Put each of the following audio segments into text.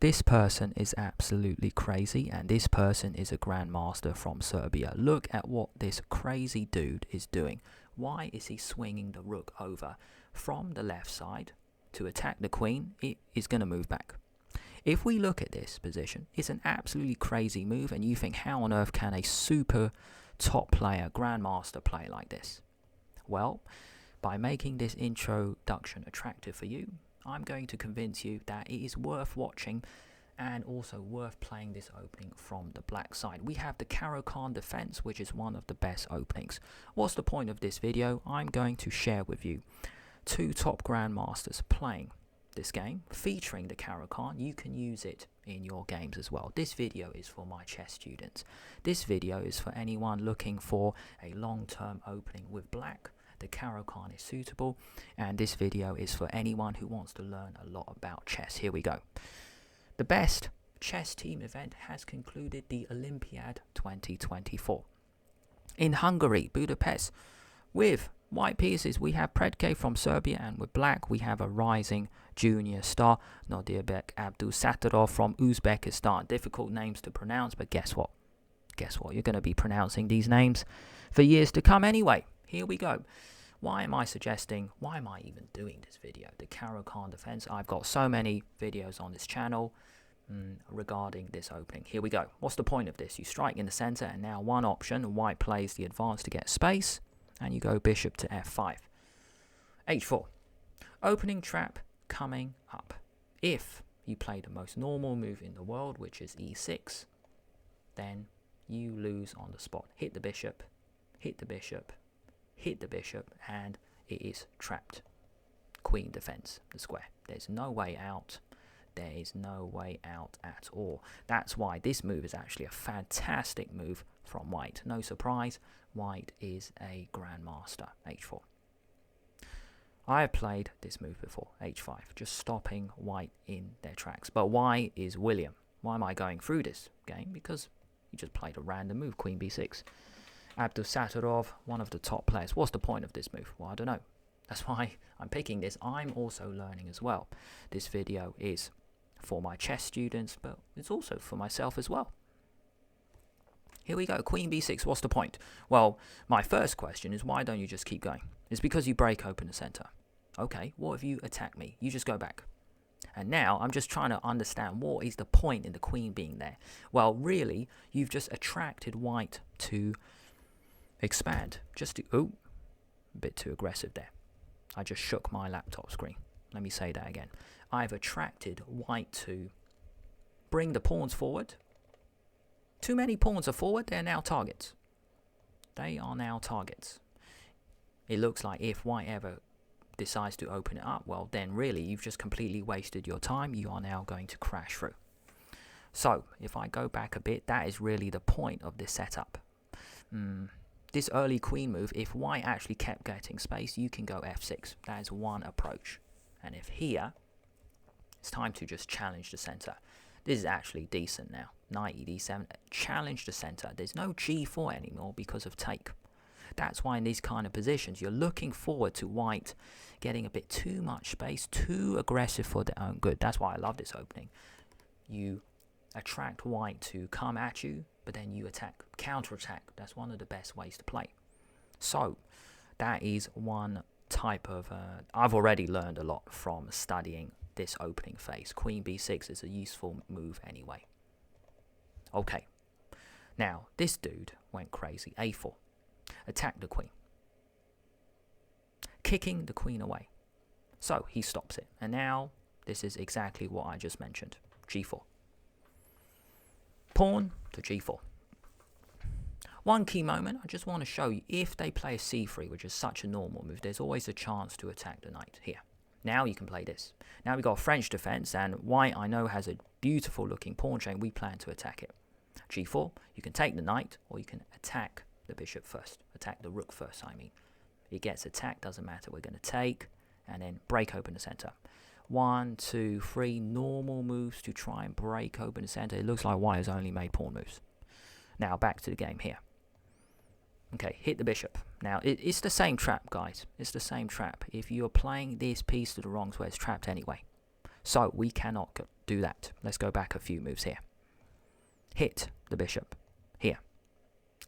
This person is absolutely crazy, and this person is a Grandmaster from Serbia. Look at what this crazy dude is doing. Why is he swinging the rook over from the left side to attack the queen? It is going to move back. If we look at this position, it's an absolutely crazy move, and you think, how on earth can a super top player, Grandmaster, play like this? Well, by making this introduction attractive for you, I'm going to convince you that it is worth watching and also worth playing this opening from the black side. We have the CaroKann defense, which is one of the best openings. What's the point of this video? I'm going to share with you two top Grandmasters playing this game, featuring the CaroKann. You can use it in your games as well. This video is for my chess students. This video is for anyone looking for a long-term opening with black. The CaroKann is suitable, and this video is for anyone who wants to learn a lot about chess. Here we go. The best chess team event has concluded, the Olympiad 2024 in Hungary, Budapest. With white pieces, we have Predke from Serbia, and with black, we have a rising junior star, Predke-Abdusattorov from Uzbekistan. Difficult names to pronounce, but guess what? Guess what? You're going to be pronouncing these names for years to come anyway. Here we go. Why am I even doing this video? The CaroKann defense. I've got so many videos on this channel regarding this opening. Here we go. What's the point of this? You strike in the center, and now one option, white plays the advance to get space, and you go bishop to f5. h4. Opening trap coming up. If you play the most normal move in the world, which is e6, then you lose on the spot. Hit the bishop, hit the bishop, hit the bishop, and it is trapped. Queen defends the square. There's no way out. There is no way out at all. That's why this move is actually a fantastic move from white. No surprise, white is a Grandmaster. h4. I have played this move before, h5, just stopping white in their tracks. But why is William? Why am I going through this game? Because he just played a random move, queen b6. Abdusattorov, one of the top players. What's the point of this move? Well, I don't know. That's why I'm picking this. I'm also learning as well. This video is for my chess students, but it's also for myself as well. Here we go. Queen b6. What's the point? Well, my first question is, why don't you just keep going? It's because you break open the center. Okay, what if you attack me? You just go back. And now I'm just trying to understand, what is the point in the queen being there? Well, really, you've just attracted white to expand. Just to, oh, a bit too aggressive there. I just shook my laptop screen. Let me say that again. I've attracted white to bring the pawns forward. Too many pawns are forward. They're now targets. They are now targets. It looks like if white ever decides to open it up, well, then really you've just completely wasted your time. You are now going to crash through. So if I go back a bit, that is really the point of this setup. This early queen move, if white actually kept getting space, you can go f6. That is one approach. And if here, it's time to just challenge the center. This is actually decent now. Knight d7, challenge the center. There's no g4 anymore because of take. That's why in these kind of positions, you're looking forward to white getting a bit too much space, too aggressive for their own good. That's why I love this opening. You attract white to come at you, but then you attack, counter-attack. That's one of the best ways to play. So that is one type of, I've already learned a lot from studying this opening phase. Queen b6 is a useful move anyway. Okay, now this dude went crazy. a4, attack the queen, kicking the queen away. So he stops it, and now this is exactly what I just mentioned. g4, pawn to g4. One key moment, I just want to show you, if they play a c3, which is such a normal move, there's always a chance to attack the knight here. Now you can play this. Now we've got a French defense, and white, I know, has a beautiful looking pawn chain. We plan to attack it. g4, you can take the knight, or you can attack the bishop first. Attack the rook first, I mean. It gets attacked, doesn't matter. We're going to take, and then break open the center. 1, 2, 3 normal moves to try and break open the center. It looks like white has only made pawn moves. Now back to the game here. Okay, hit the bishop. Now, it's the same trap, guys. It's the same trap. If you're playing this piece to the wrong square, it's trapped anyway. So we cannot do that. Let's go back a few moves here. Hit the bishop here.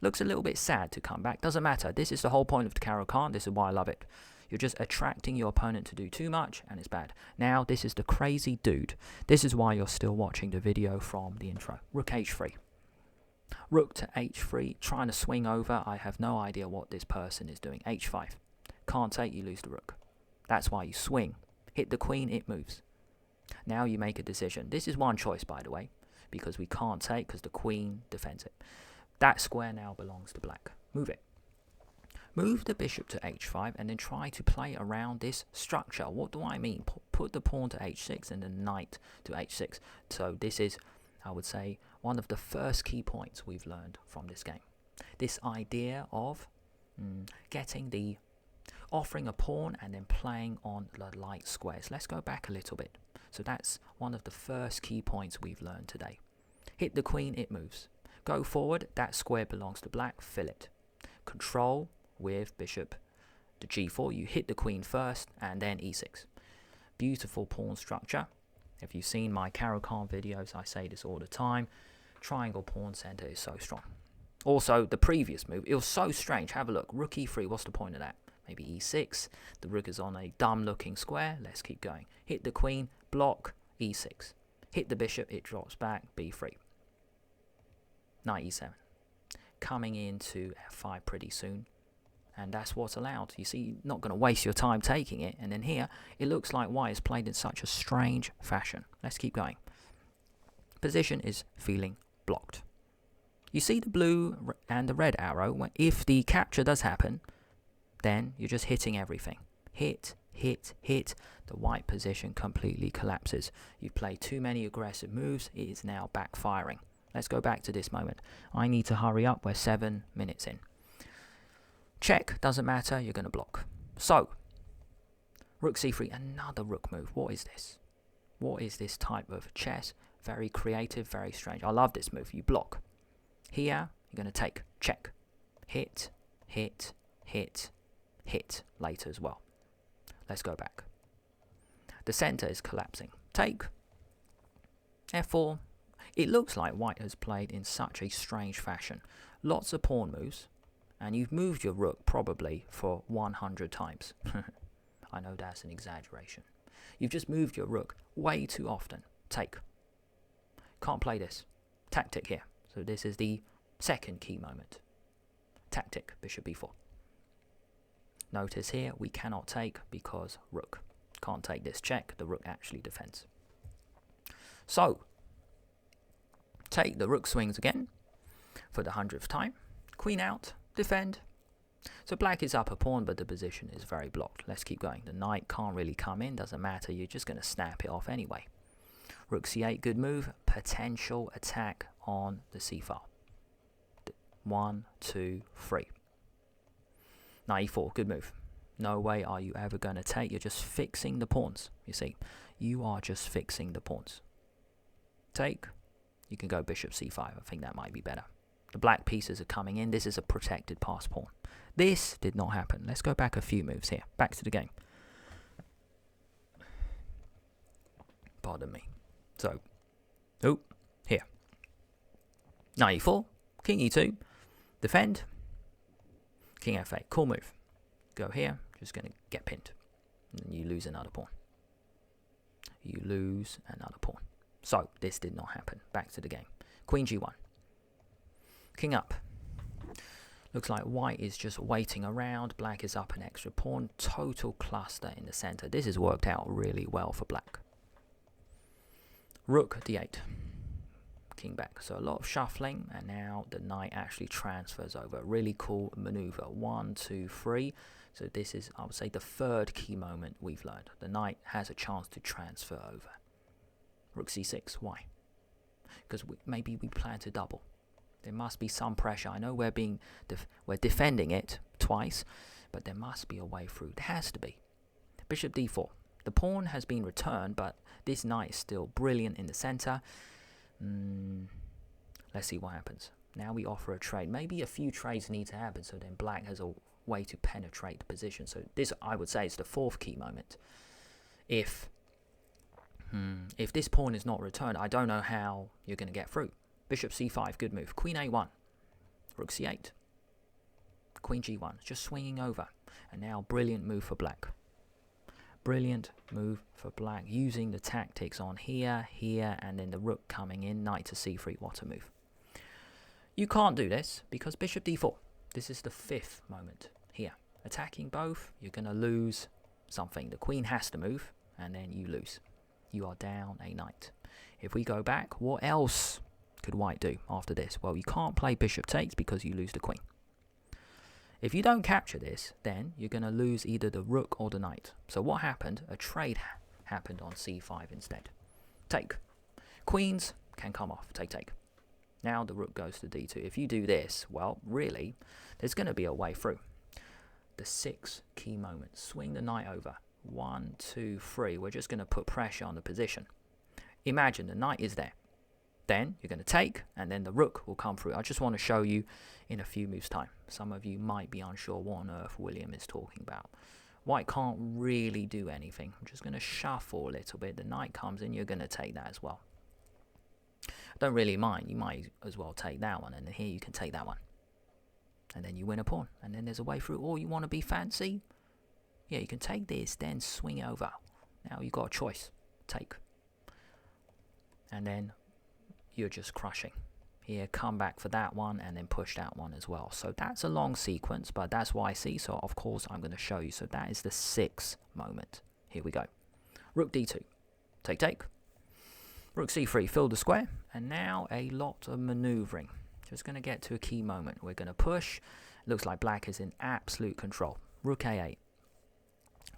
Looks a little bit sad to come back. Doesn't matter. This is the whole point of the CaroKann. This is why I love it. You're just attracting your opponent to do too much, and it's bad. Now, this is the crazy dude. This is why you're still watching the video from the intro. Rook h3. Rook to h3, trying to swing over. I have no idea what this person is doing. h5. Can't take, you lose the rook. That's why you swing. Hit the queen, it moves. Now you make a decision. This is one choice, by the way, because we can't take because the queen defends it. That square now belongs to black. Move it. Move the bishop to h5 and then try to play around this structure. What do I mean? Put the pawn to h6 and the knight to h6. So this is, I would say, one of the first key points we've learned from this game. This idea of offering a pawn and then playing on the light squares. Let's go back a little bit. So that's one of the first key points we've learned today. Hit the queen, it moves. Go forward, that square belongs to black, fill it. Control with bishop to g4. You hit the queen first and then e6. Beautiful pawn structure. If you've seen my CaroKann videos, I say this all the time. Triangle pawn center is so strong. Also, the previous move, it was so strange. Have a look. Rook e3, what's the point of that? Maybe e6. The rook is on a dumb looking square. Let's keep going. Hit the queen, block, e6. Hit the bishop, it drops back, b3. Knight e7. Coming into f5 pretty soon. And that's what's allowed. You see, you're not going to waste your time taking it. And then here, it looks like white is played in such a strange fashion. Let's keep going. Position is feeling blocked. You see the blue and the red arrow. If the capture does happen, then you're just hitting everything. Hit, hit, hit. The white position completely collapses. You've played too many aggressive moves. It is now backfiring. Let's go back to this moment. I need to hurry up. We're 7 minutes in. Check. Doesn't matter. You're going to block. So, rook c3. Another rook move. What is this? What is this type of chess? Very creative, very strange. I love this move. You block. Here, you're going to take. Check. Hit, hit, hit, hit. Later as well. Let's go back. The center is collapsing. Take. f4. It looks like white has played in such a strange fashion. Lots of pawn moves. And you've moved your rook probably for 100 times. I know that's an exaggeration. You've just moved your rook way too often. Take. Can't play this. Tactic here. So this is the second key moment. Tactic, bishop b4. Notice here we cannot take because rook. Can't take this check. The rook actually defends. So, take the rook swings again for the 100th time. Queen out, defend. So black is up a pawn, but the position is very blocked. Let's keep going. The knight can't really come in, doesn't matter. You're just going to snap it off anyway. Rook c8, good move. Potential attack on the c file. 1, 2, 3. Knight e4, good move. No way are you ever going to take. You're just fixing the pawns. You see, you are just fixing the pawns. Take. You can go bishop c5. I think that might be better. The black pieces are coming in. This is a protected pass pawn. This did not happen. Let's go back a few moves here. Back to the game. Pardon me. So, here. Knight e4. King e2. Defend. King f8. Cool move. Go here. Just going to get pinned. And you lose another pawn. You lose another pawn. So, this did not happen. Back to the game. Queen g1. King up. Looks like white is just waiting around. Black is up an extra pawn. Total cluster in the center. This has worked out really well for black. Rook d8. King back. So a lot of shuffling, and now the knight actually transfers over. Really cool maneuver. 1, 2, 3. So this is, I would say, the third key moment we've learned. The knight has a chance to transfer over. Rook c6. Why? Because maybe we plan to double. There must be some pressure. I know we're defending it twice, but there must be a way through. There has to be. Bishop d4. The pawn has been returned, but this knight is still brilliant in the center. Let's see what happens. Now we offer a trade. Maybe a few trades need to happen, so then black has a way to penetrate the position. So this, I would say, is the fourth key moment. If If this pawn is not returned, I don't know how you're going to get through. Bishop c5, good move. Queen a1. Rook c8. Queen g1, just swinging over. And now brilliant move for black. Brilliant move for black, using the tactics on here, here, and then the rook coming in, knight to c3, what a move. You can't do this because bishop d4. This is the 5th moment here. Attacking both, you're going to lose something. The queen has to move, and then you lose. You are down a knight. If we go back, what else could white do after this? Well, you can't play bishop takes because you lose the queen. If you don't capture this, then you're going to lose either the rook or the knight. So what happened? A trade happened on c5 instead. Take. Queens can come off. Take, take. Now the rook goes to d2. If you do this, well, really, there's going to be a way through. The 6 key moments. Swing the knight over. 1, 2, 3. We're just going to put pressure on the position. Imagine the knight is there. Then you're going to take, and then the rook will come through. I just want to show you in a few moves' time. Some of you might be unsure what on earth William is talking about. White can't really do anything. I'm just going to shuffle a little bit. The knight comes in, you're going to take that as well. Don't really mind. You might as well take that one, and then here you can take that one. And then you win a pawn, and then there's a way through. Or you want to be fancy? Yeah, you can take this, then swing over. Now you've got a choice. Take. And then you're just crushing. Here, come back for that one, and then push that one as well. So that's a long sequence, but that's what I see. So of course I'm going to show you. So that is the 6th moment. Here we go. Rook d2. Take, take. Rook c3, fill the square. And now a lot of maneuvering. Just going to get to a key moment. We're going to push. Looks like black is in absolute control. Rook a8.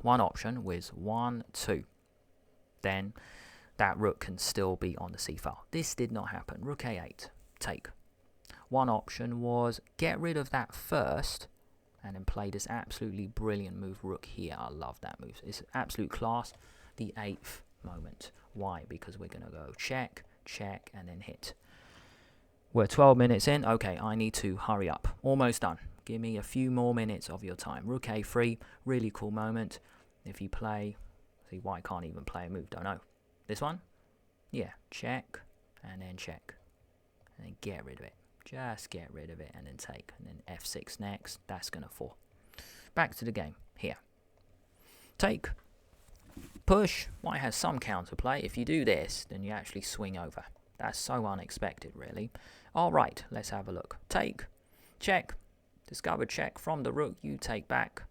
One option was 1, 2. Then that rook can still be on the c-file. This did not happen. Rook a8, take. One option was get rid of that first and then play this absolutely brilliant move, rook here. I love that move. It's absolute class. The 8th moment. Why? Because we're going to go check, check, and then hit. We're 12 minutes in. Okay, I need to hurry up. Almost done. Give me a few more minutes of your time. Rook a3, really cool moment. If you play, see, white can't even play a move, don't know. This one? Yeah, check, and then check. And then get rid of it. Just get rid of it, and then take. And then f6 next. That's going to fall. Back to the game. Here. Take. Push. White has some counterplay. If you do this, then you actually swing over. That's so unexpected, really. Alright, let's have a look. Take. Check. Discover check from the rook. You take back.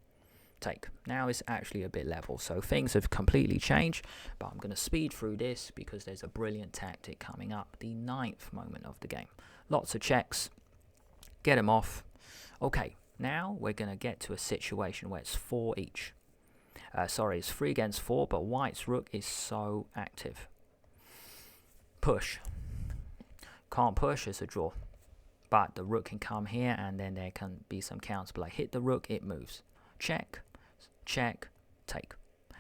Take. Now it's actually a bit level, so things have completely changed, but I'm going to speed through this because there's a brilliant tactic coming up. The 9th moment of the game. Lots of checks. Get them off. Okay, now we're going to get to a situation where it's 4 each. Sorry, it's 3 against 4, but white's rook is so active. Push. Can't push, it's a draw. But the rook can come here, and then there can be some counterplay. Hit the rook, it moves. Check, check, take.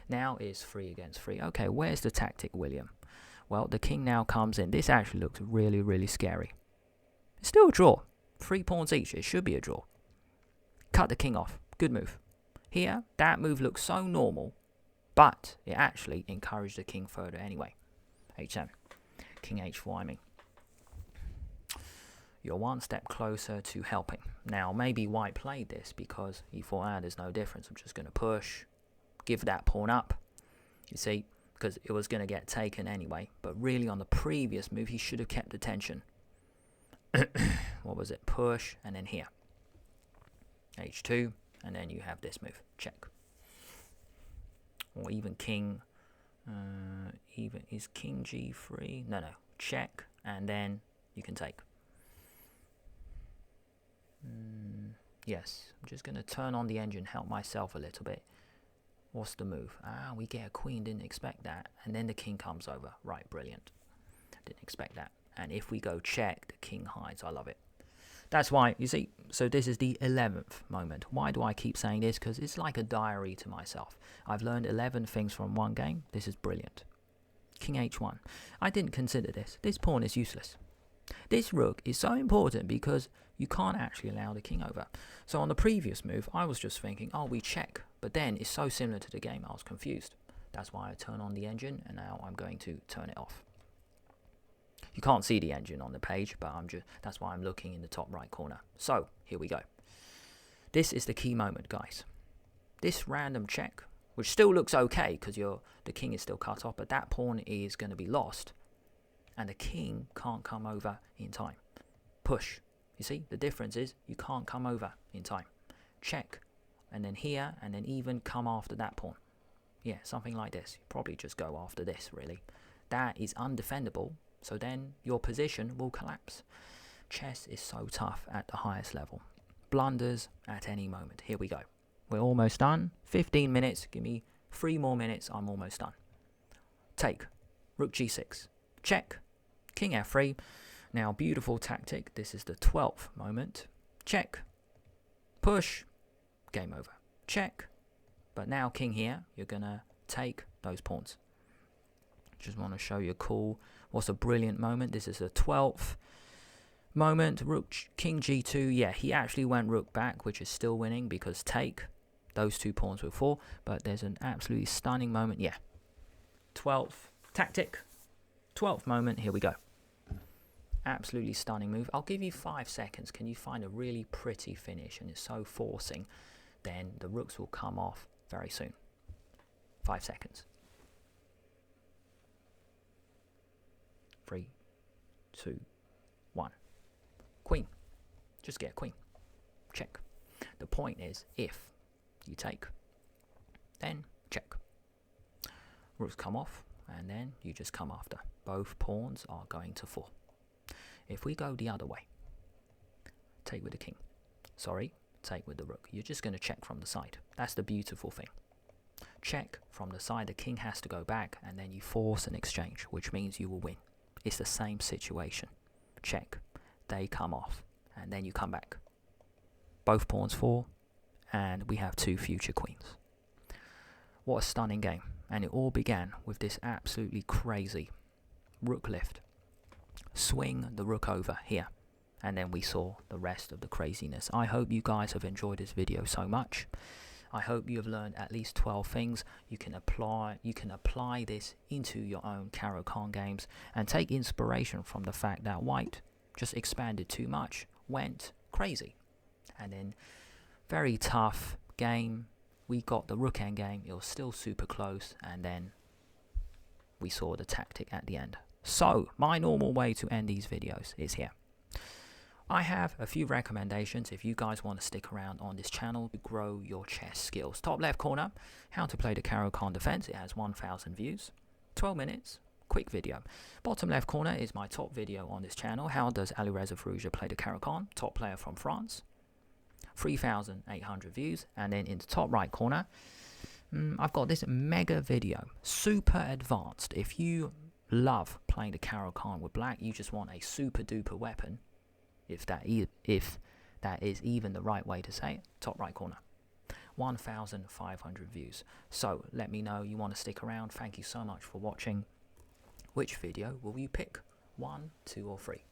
Now is 3 against 3. Okay, where's the tactic, William? Well, the king now comes in. This actually looks really, really scary. It's still a draw. 3 pawns each. It should be a draw. Cut the king off. Good move. Here, that move looks so normal, but it actually encouraged the king further anyway. h7. King h4, I mean. You're one step closer to helping. Now, maybe white played this because he thought, there's no difference. I'm just going to push, give that pawn up. You see, because it was going to get taken anyway. But really, on the previous move, he should have kept the tension. What was it? Push, and then here. h2, and then you have this move. Check. Or even king. Even is king g3? No. Check, and then you can take. Yes, I'm just going to turn on the engine, help myself a little bit. What's the move? We get a queen, didn't expect that. And then the king comes over. Right, brilliant. Didn't expect that. And if we go check, the king hides. I love it. That's why, you see, so this is the 11th moment. Why do I keep saying this? Because it's like a diary to myself. I've learned 11 things from one game. This is brilliant. King h1. I didn't consider this. This pawn is useless. This rook is so important because you can't actually allow the king over. So on the previous move, I was just thinking, we check. But then it's so similar to the game, I was confused. That's why I turn on the engine, and now I'm going to turn it off. You can't see the engine on the page, but that's why I'm looking in the top right corner. So here we go. This is the key moment, guys. This random check, which still looks okay because the king is still cut off, but that pawn is going to be lost, and the king can't come over in time. Push. You see, the difference is you can't come over in time. Check, and then here, and then even come after that pawn. Yeah, something like this. You probably just go after this, really. That is undefendable, so then your position will collapse. Chess is so tough at the highest level. Blunders at any moment. Here we go. We're almost done. 15 minutes. Give me 3 more minutes. I'm almost done. Take. Rook g6. Check. King f3. Now, beautiful tactic. This is the 12th moment. Check. Push. Game over. Check. But now king here. You're going to take those pawns. Just want to show you what's a brilliant moment. This is the 12th moment. Rook, king g2. Yeah, he actually went rook back, which is still winning because take. Those 2 pawns will fall. But there's an absolutely stunning moment. Yeah. 12th tactic. 12th moment. Here we go. Absolutely stunning move. I'll give you 5 seconds. Can you find a really pretty finish? And it's so forcing. Then the rooks will come off very soon. 5 seconds. 3, 2, 1. Queen. Just get a queen. Check. The point is, if you take, then check. Rooks come off, and then you just come after. Both pawns are going to fall. If we go the other way, take with the king. Sorry, take with the rook. You're just going to check from the side. That's the beautiful thing. Check from the side. The king has to go back, and then you force an exchange, which means you will win. It's the same situation. Check. They come off, and then you come back. Both pawns fall, and we have 2 future queens. What a stunning game. And it all began with this absolutely crazy rook lift. Swing the rook over here. And then we saw the rest of the craziness. I hope you guys have enjoyed this video so much. I hope you have learned at least 12 things. You can apply this into your own CaroKann games and take inspiration from the fact that white just expanded too much, went crazy. And then very tough game. We got the rook endgame. It was still super close, and then we saw the tactic at the end. So my normal way to end these videos is here. I have a few recommendations if you guys want to stick around on this channel to grow your chess skills. Top left corner, how to play the CaroKann defense. It has 1,000 views, 12 minutes, quick video. Bottom left corner is my top video on this channel. How does Alireza Firouzja play the CaroKann? Top player from France. 3,800 views. And then in the top right corner, I've got this mega video, super advanced. If you love playing the CaroKann with black, you just want a super duper weapon, if that is even the right way to say it, top right corner, 1,500 views. So let me know you want to stick around. Thank you so much for watching. Which video will you pick? 1, 2 or 3?